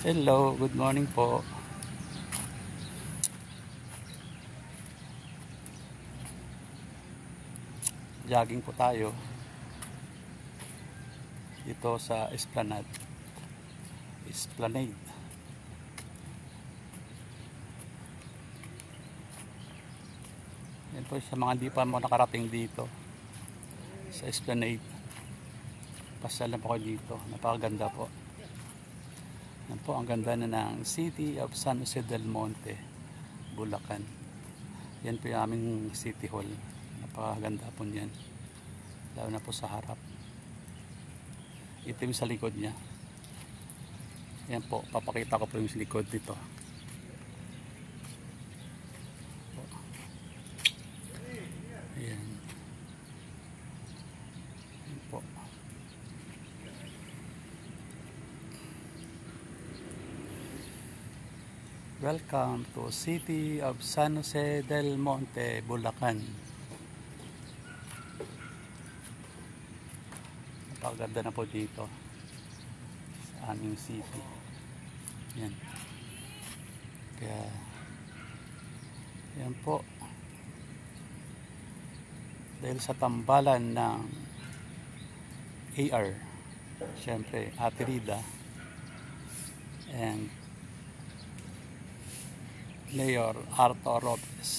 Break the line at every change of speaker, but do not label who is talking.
Hello, good morning po. Jogging po tayo dito sa Esplanade. Yan po sa mga hindi pa mo nakarating dito sa Esplanade. Pasal na po kayo dito. Napakaganda po. Yan po ang ganda na ng City of San Jose del Monte, Bulacan. Yan po yung aming City Hall. Napakaganda po niyan. Lalo na po sa harap. Itim sa likod niya. Yan po, papakita ko po yung likod dito. Ayan. Yan po. Welcome to City of San Jose del Monte, Bulacan. Napakaganda na po dito sa aming city. Yan. Kaya yan po. Dahil sa tambalan ng AR, syempre Ate Rida and Mayor Arthur Lopez,